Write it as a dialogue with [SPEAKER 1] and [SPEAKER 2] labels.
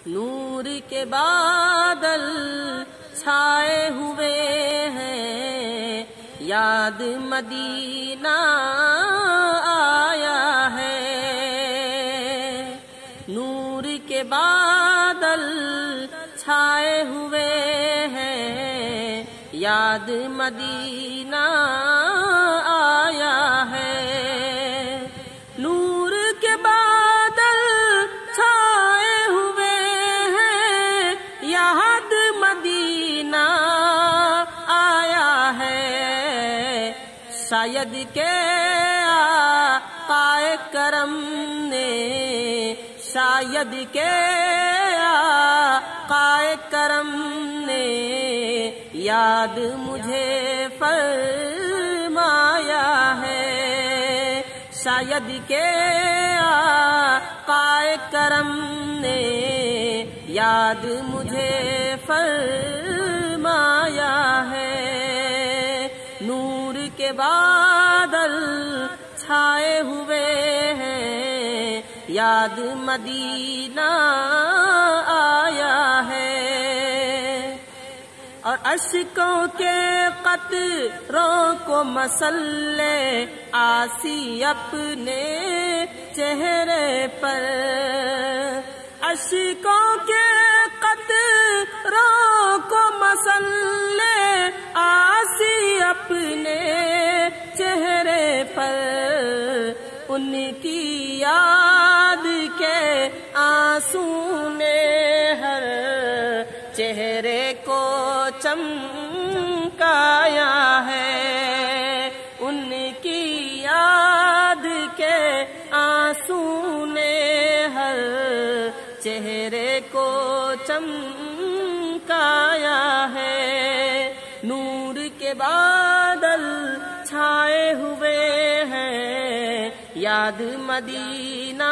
[SPEAKER 1] نور کے بادل چھائے ہوئے ہیں، یاد مدینہ آیا ہے۔ نور کے بادل چھائے ہوئے ہیں، یاد مدینہ آیا ہے۔ نور کے بادل چھائے ہوئے ہیں، یاد مدینہ آیا ہے۔ شاید کہ آقائے کرم نے، شاید کہ آقائے کرم نے یاد مجھے فرمایا ہے۔ شاید کہ آقائے کرم نے یاد مجھے فرمایا ہے۔ نور کے بادل چھائے ہوئے ہیں، یاد مدینہ آیا ہے۔ اور اشکوں کے قطروں کو مسلے آسی اپنے چہرے پر، اشکوں کے قطروں کو مسلے آسی اپنے چہرے پر، ان کی یاد کے آنسو نے ہر چہرے کو چمکایا ہے۔ ان کی یاد کے آنسو نے ہر چہرے کو چمکایا ہے۔ نور کے بادل چھائے ہوئے ہیں، یاد مدینہ